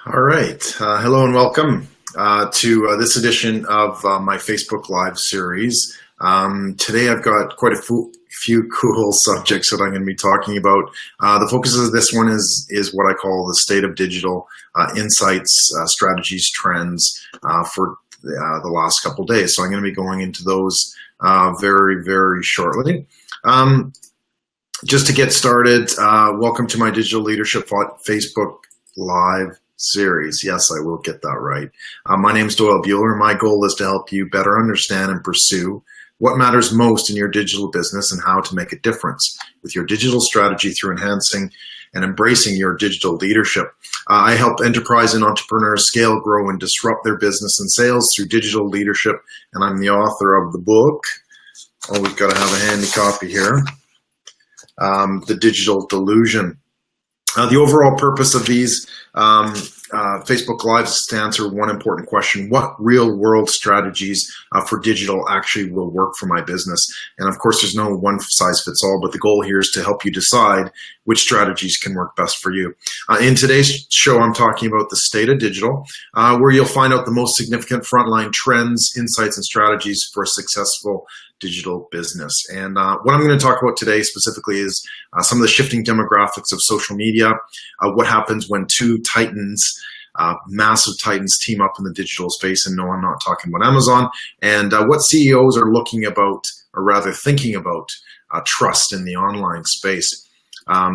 All right. Hello and welcome to this edition of my Facebook Live series. Today I've got quite a few cool subjects that I'm going to be talking about. The focus of this one is what I call the state of digital insights, strategies, trends for the last couple of days. So I'm going to be going into those very, very shortly. Just to get started, welcome to my Digital Leadership Facebook Live series. Yes, I will get that right. My name is Doyle Buehler. My goal is to help you better understand and pursue what matters most in your digital business and how to make a difference with your digital strategy through enhancing and embracing your digital leadership. I help enterprise and entrepreneurs scale, grow, and disrupt their business and sales through digital leadership, and I'm the author of the book. Oh, we've got to have a handy copy here. The Digital Delusion. The overall purpose of these Facebook Lives is to answer one important question: what real-world strategies for digital actually will work for my business? And of course, there's no one-size-fits-all, but the goal here is to help you decide which strategies can work best for you. In today's show, I'm talking about the state of digital, where you'll find out the most significant frontline trends, insights, and strategies for a successful digital business. And what I'm going to talk about today specifically is some of the shifting demographics of social media, what happens when two titans, massive titans, team up in the digital space. And no, I'm not talking about Amazon, and what CEOs are looking about, or rather thinking about, trust in the online space.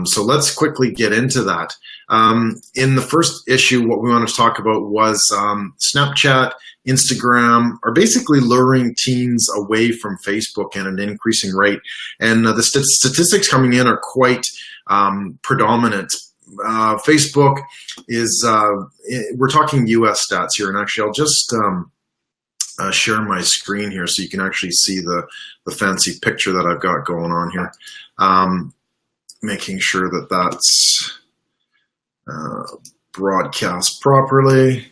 So let's quickly get into that. In the first issue, what we want to talk about was Snapchat, Instagram are basically luring teens away from Facebook at an increasing rate. And the statistics coming in are quite predominant. Facebook is, we're talking US stats here, and actually I'll just share my screen here so you can actually see the fancy picture that I've got going on here. Making sure that that's broadcast properly.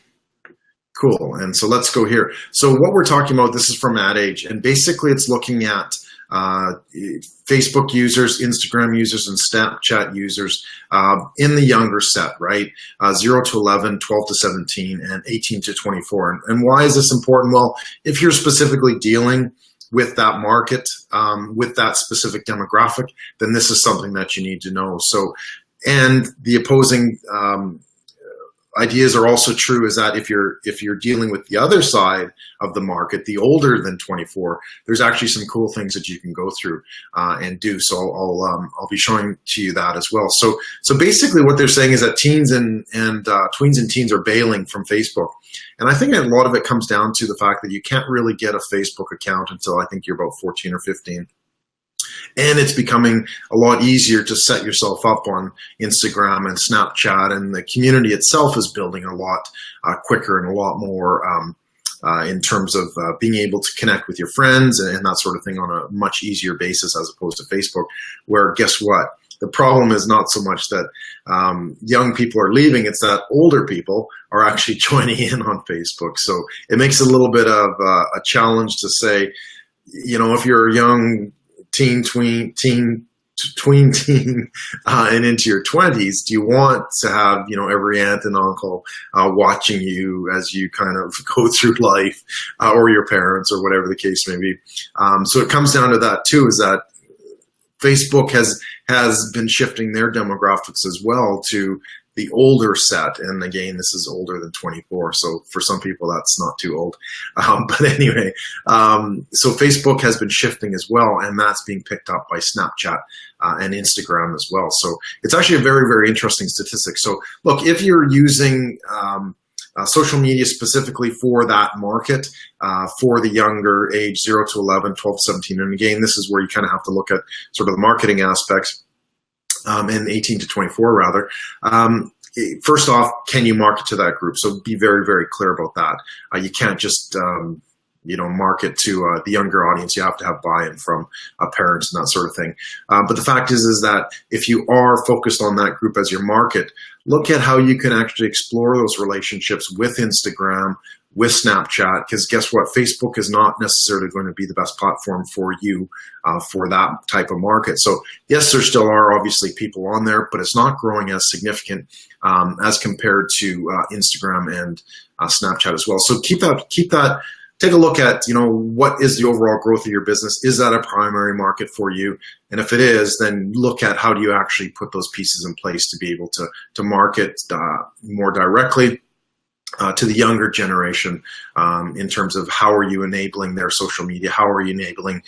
Cool. And so let's go here. So what we're talking about, this is from Ad Age, and basically it's looking at Facebook users, Instagram users, and Snapchat users in the younger set, right? 0 to 11, 12 to 17, and 18 to 24. And why is this important? Well, if you're specifically dealing with that market, with that specific demographic, then this is something that you need to know. So, and the opposing ideas are also true, is that if you're dealing with the other side of the market, the older than 24, there's actually some cool things that you can go through and do. So I'll be showing to you that as well. So basically what they're saying is that teens and tweens and teens are bailing from Facebook. And I think a lot of it comes down to the fact that you can't really get a Facebook account until I think you're about 14 or 15. And it's becoming a lot easier to set yourself up on Instagram and Snapchat, and the community itself is building a lot quicker and a lot more in terms of being able to connect with your friends and that sort of thing on a much easier basis as opposed to Facebook, where guess what? The problem is not so much that young people are leaving, it's that older people are actually joining in on Facebook. So it makes it a little bit of a challenge to say, you know, if you're a young tween, and into your 20s, do you want to have, you know, every aunt and uncle watching you as you kind of go through life, or your parents, or whatever the case may be? So it comes down to that too, is that Facebook has been shifting their demographics as well to the older set. And again, this is older than 24. So for some people, that's not too old. But anyway, so Facebook has been shifting as well, and that's being picked up by Snapchat and Instagram as well. So it's actually a very, very interesting statistic. So look, if you're using social media specifically for that market, for the younger age, 0 to 11, 12 to 17, and again, this is where you kind of have to look at sort of the marketing aspects, and 18 to 24 rather. First off, can you market to that group? So be very, very clear about that. You can't just market to the younger audience. You have to have buy-in from parents and that sort of thing. But the fact is that if you are focused on that group as your market, look at how you can actually explore those relationships with Instagram, with Snapchat, because guess what? Facebook is not necessarily going to be the best platform for you for that type of market. So yes, there still are obviously people on there, but it's not growing as significant as compared to Instagram and Snapchat as well. So keep that. Take a look at, what is the overall growth of your business? Is that a primary market for you? And if it is, then look at how do you actually put those pieces in place to be able to market more directly to the younger generation in terms of how are you enabling their social media, how are you enabling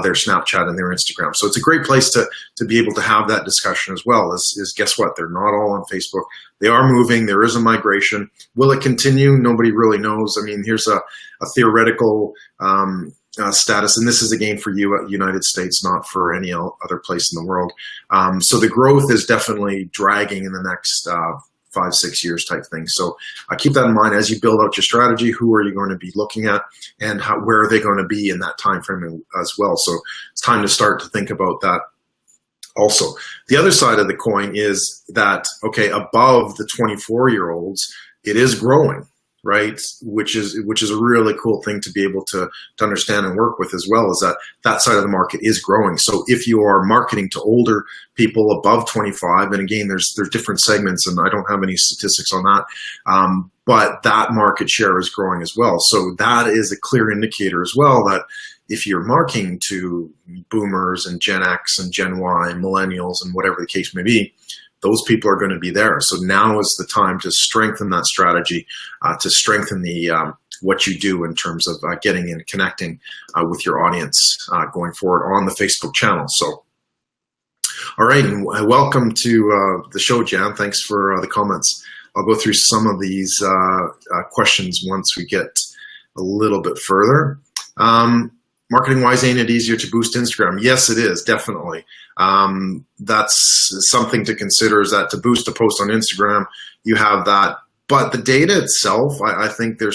their Snapchat and their Instagram. So it's a great place to be able to have that discussion as well. Is guess what? They're not all on Facebook. They are moving. There is a migration. Will it continue? Nobody really knows. I mean, here's a theoretical status, and this is again for you, United States, not for any other place in the world. So the growth is definitely dragging in the next 5-6 years type thing. So keep that in mind as you build out your strategy. Who are you going to be looking at, and where are they going to be in that time frame as well? So it's time to start to think about that. Also, the other side of the coin is that, okay, above the 24-year-olds, it is growing, right? Which is a really cool thing to be able to understand and work with as well, is that side of the market is growing. So if you are marketing to older people above 25, and again, there's different segments, and I don't have any statistics on that, but that market share is growing as well. So that is a clear indicator as well that if you're marketing to boomers and Gen X and Gen Y and millennials and whatever the case may be, those people are going to be there. So now is the time to strengthen that strategy, to strengthen the what you do in terms of getting and connecting with your audience going forward on the Facebook channel. So, all right, and welcome to the show, Jan. Thanks for the comments. I'll go through some of these questions once we get a little bit further. Marketing-wise, ain't it easier to boost Instagram? Yes, it is, definitely. That's something to consider, is that to boost a post on Instagram, you have that. But the data itself, I think they're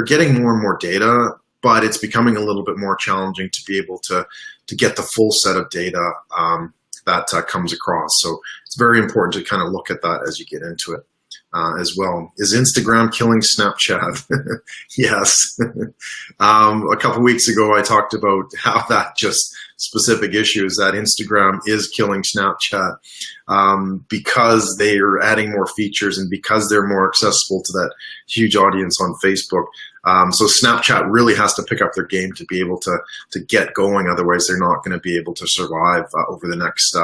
getting more and more data, but it's becoming a little bit more challenging to be able to get the full set of data that comes across. So it's very important to kind of look at that as you get into it. As well. Is Instagram killing Snapchat? Yes. A couple weeks ago, I talked about how that just specific issue is that Instagram is killing Snapchat because they are adding more features and because they're more accessible to that huge audience on Facebook. So Snapchat really has to pick up their game to be able to get going. Otherwise, they're not going to be able to survive over the next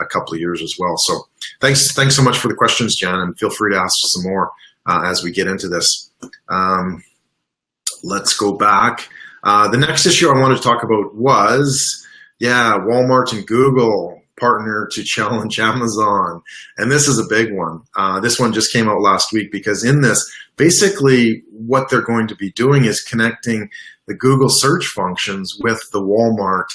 a couple of years as well. So thanks so much for the questions, Jan, and feel free to ask some more as we get into this. Let's go back. The next issue I wanted to talk about was, Walmart and Google partner to challenge Amazon. And this is a big one. This one just came out last week, because in this, basically what they're going to be doing is connecting the Google search functions with the Walmart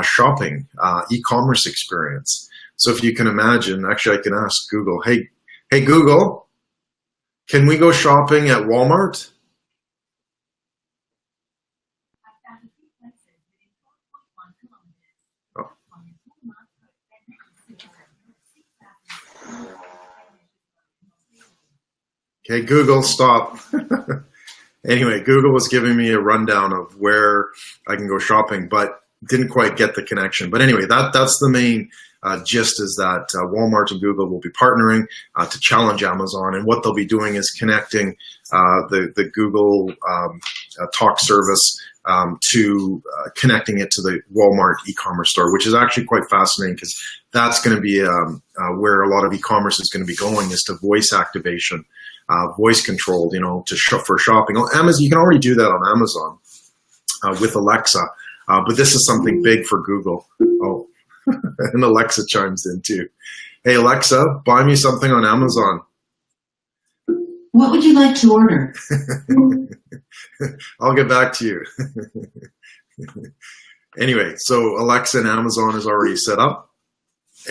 shopping e-commerce experience. So if you can imagine, actually I can ask Google, hey Google, can we go shopping at Walmart? Oh. Okay, Google, stop. Anyway, Google was giving me a rundown of where I can go shopping, but didn't quite get the connection. But anyway, that's the main gist, is that Walmart and Google will be partnering to challenge Amazon. And what they'll be doing is connecting the Google Talk service to connecting it to the Walmart e-commerce store, which is actually quite fascinating, because that's going to be where a lot of e-commerce is going to be going, is to voice activation, voice controlled, for shopping. Amazon, you can already do that on Amazon with Alexa, but this is something big for Google. Oh, and Alexa chimes in too. Hey Alexa, buy me something on Amazon. What would you like to order? I'll get back to you. Anyway, so Alexa and Amazon is already set up.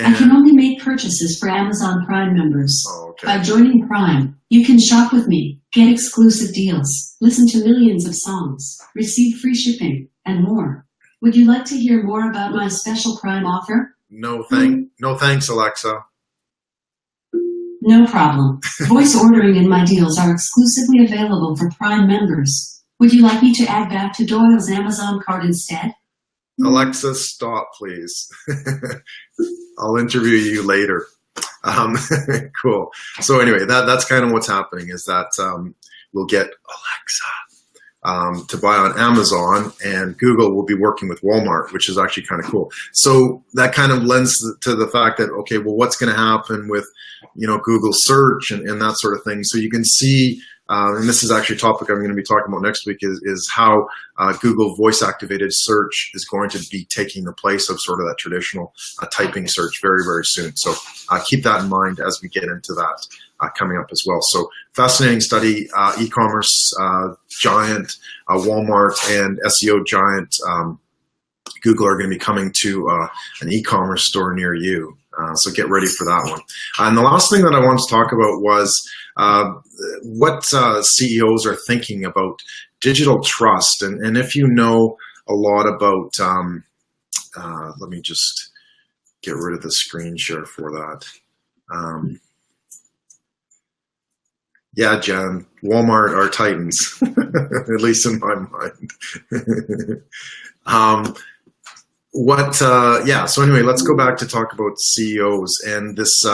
I can only make purchases for Amazon Prime members. Oh, okay. By joining Prime, you can shop with me, get exclusive deals, listen to millions of songs, receive free shipping, and more. Would you like to hear more about my special Prime offer? No thanks, Alexa. No problem. Voice ordering and my deals are exclusively available for Prime members. Would you like me to add back to Doyle's Amazon cart instead? Alexa, stop, please. I'll interview you later. Cool. So anyway, that's kind of what's happening, is that we'll get Alexa to buy on Amazon, and Google will be working with Walmart, which is actually kind of cool. So that kind of lends to the fact that, okay, well, what's going to happen with, Google search and that sort of thing. So you can see, and this is actually a topic I'm going to be talking about next week, is how Google voice-activated search is going to be taking the place of sort of that traditional typing search very, very soon. So keep that in mind as we get into that coming up as well. So fascinating study. E-commerce giant Walmart and SEO giant Google are going to be coming to an e-commerce store near you. So get ready for that one. And the last thing that I wanted to talk about was what CEOs are thinking about digital trust. And if you know a lot about, let me just get rid of the screen share for that. Yeah, Jen, Walmart are titans, at least in my mind. So anyway, let's go back to talk about CEOs. And this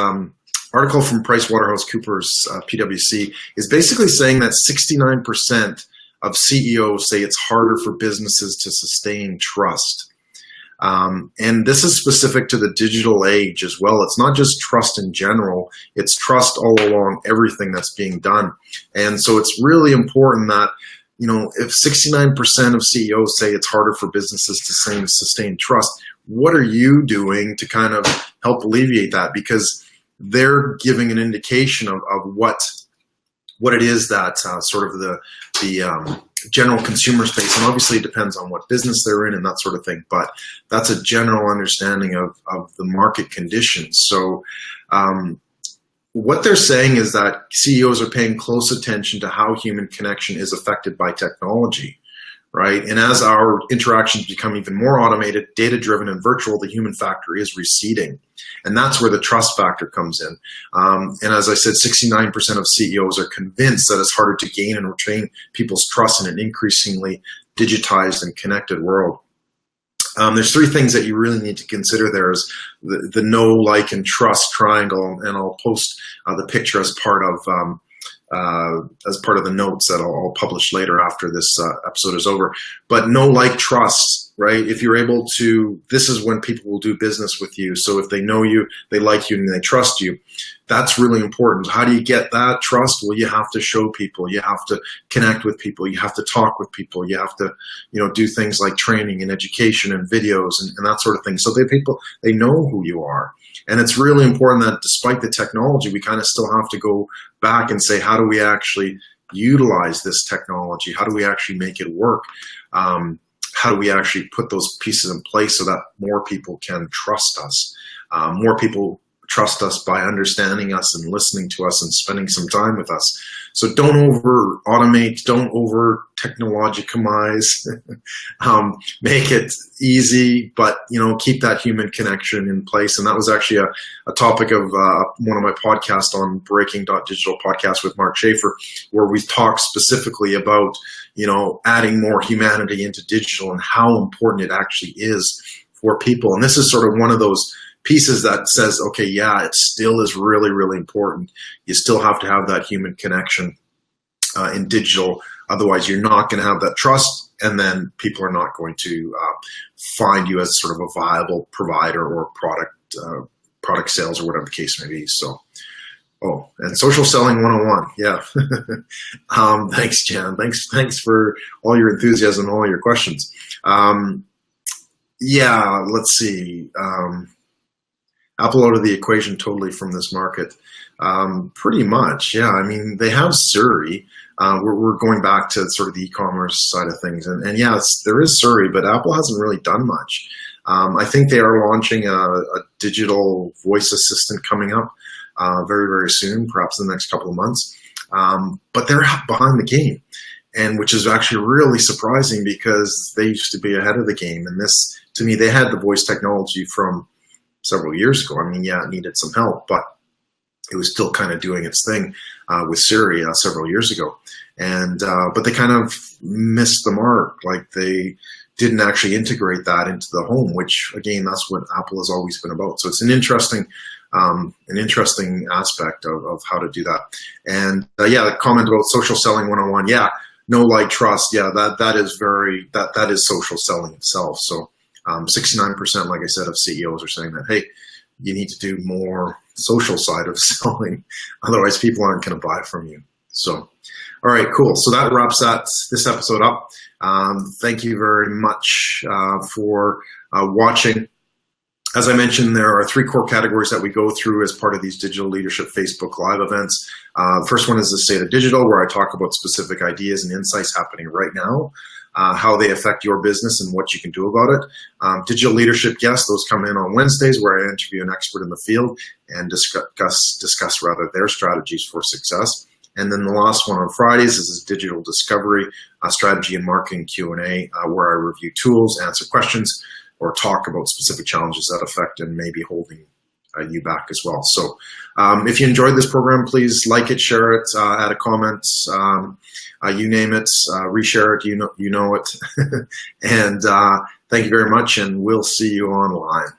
article from PricewaterhouseCoopers, PwC, is basically saying that 69% of CEOs say it's harder for businesses to sustain trust. And this is specific to the digital age as well. It's not just trust in general, it's trust all along everything that's being done. And so it's really important that, if 69% of CEOs say it's harder for businesses to sustain trust, what are you doing to kind of help alleviate that? Because they're giving an indication of what it is that sort of the general consumer space, and obviously it depends on what business they're in and that sort of thing, but that's a general understanding of the market conditions. So what they're saying is that CEOs are paying close attention to how human connection is affected by technology, right? And as our interactions become even more automated, data-driven, and virtual, the human factor is receding. And that's where the trust factor comes in. And as I said, 69% of CEOs are convinced that it's harder to gain and retain people's trust in an increasingly digitized and connected world. There's three things that you really need to consider. There's the know, like, and trust triangle, and I'll post the picture as part of the notes that I'll publish later after this episode is over. But know, like, trust, right? If you're able to, this is when people will do business with you. So if they know you, they like you, and they trust you, that's really important. How do you get that trust? Well, you have to show people, you have to connect with people, you have to talk with people, you have to, do things like training and education and videos and that sort of thing. So they know who you are. And it's really important that despite the technology, we kind of still have to go back and say, how do we actually utilize this technology? How do we actually make it work? How do we actually put those pieces in place so that more people can trust us? More people trust us by understanding us and listening to us and spending some time with us. So don't over automate, don't over technologicamize, make it easy, but keep that human connection in place. And that was actually a topic of one of my podcasts on Breaking.Digital podcast with Mark Schaefer, where we talked specifically about adding more humanity into digital and how important it actually is for people. And this is sort of one of those pieces that says, okay, yeah, it still is really, really important. You still have to have that human connection in digital. Otherwise, you're not going to have that trust, and then people are not going to find you as sort of a viable provider or product sales or whatever the case may be. So, and social selling 101. Yeah. Thanks, Jan. Thanks for all your enthusiasm and all your questions. Yeah, let's see. Apple out of the equation totally from this market. Pretty much, yeah. I mean, they have Siri. We're going back to sort of the e-commerce side of things. And yeah, there is Siri, but Apple hasn't really done much. I think they are launching a digital voice assistant coming up very, very soon, perhaps in the next couple of months. But they're behind the game, and which is actually really surprising because they used to be ahead of the game. And this, to me, they had the voice technology from several years ago. I mean, yeah, it needed some help, but it was still kind of doing its thing with Siri several years ago. And but they kind of missed the mark. Like they didn't actually integrate that into the home, which again, that's what Apple has always been about. So it's an interesting aspect of how to do that. And yeah, the comment about social selling 101. Yeah, know, like, trust. Yeah, that is social selling itself. So 69%, like I said, of CEOs are saying that, hey, you need to do more social side of selling, otherwise people aren't going to buy from you. So, all right, cool. So that wraps this episode up. Thank you very much for watching. As I mentioned, there are 3 core categories that we go through as part of these Digital Leadership Facebook Live events. The first one is the State of Digital, where I talk about specific ideas and insights happening right now, how they affect your business and what you can do about it. Digital Leadership guests, those come in on Wednesdays, where I interview an expert in the field and discuss their strategies for success. And then the last one on Fridays is Digital Discovery, Strategy and Marketing Q&A, where I review tools, answer questions, or talk about specific challenges that affect and may be holding you back as well. So if you enjoyed this program, please like it, share it, add a comment, you name it, reshare it, you know it. And thank you very much, and we'll see you online.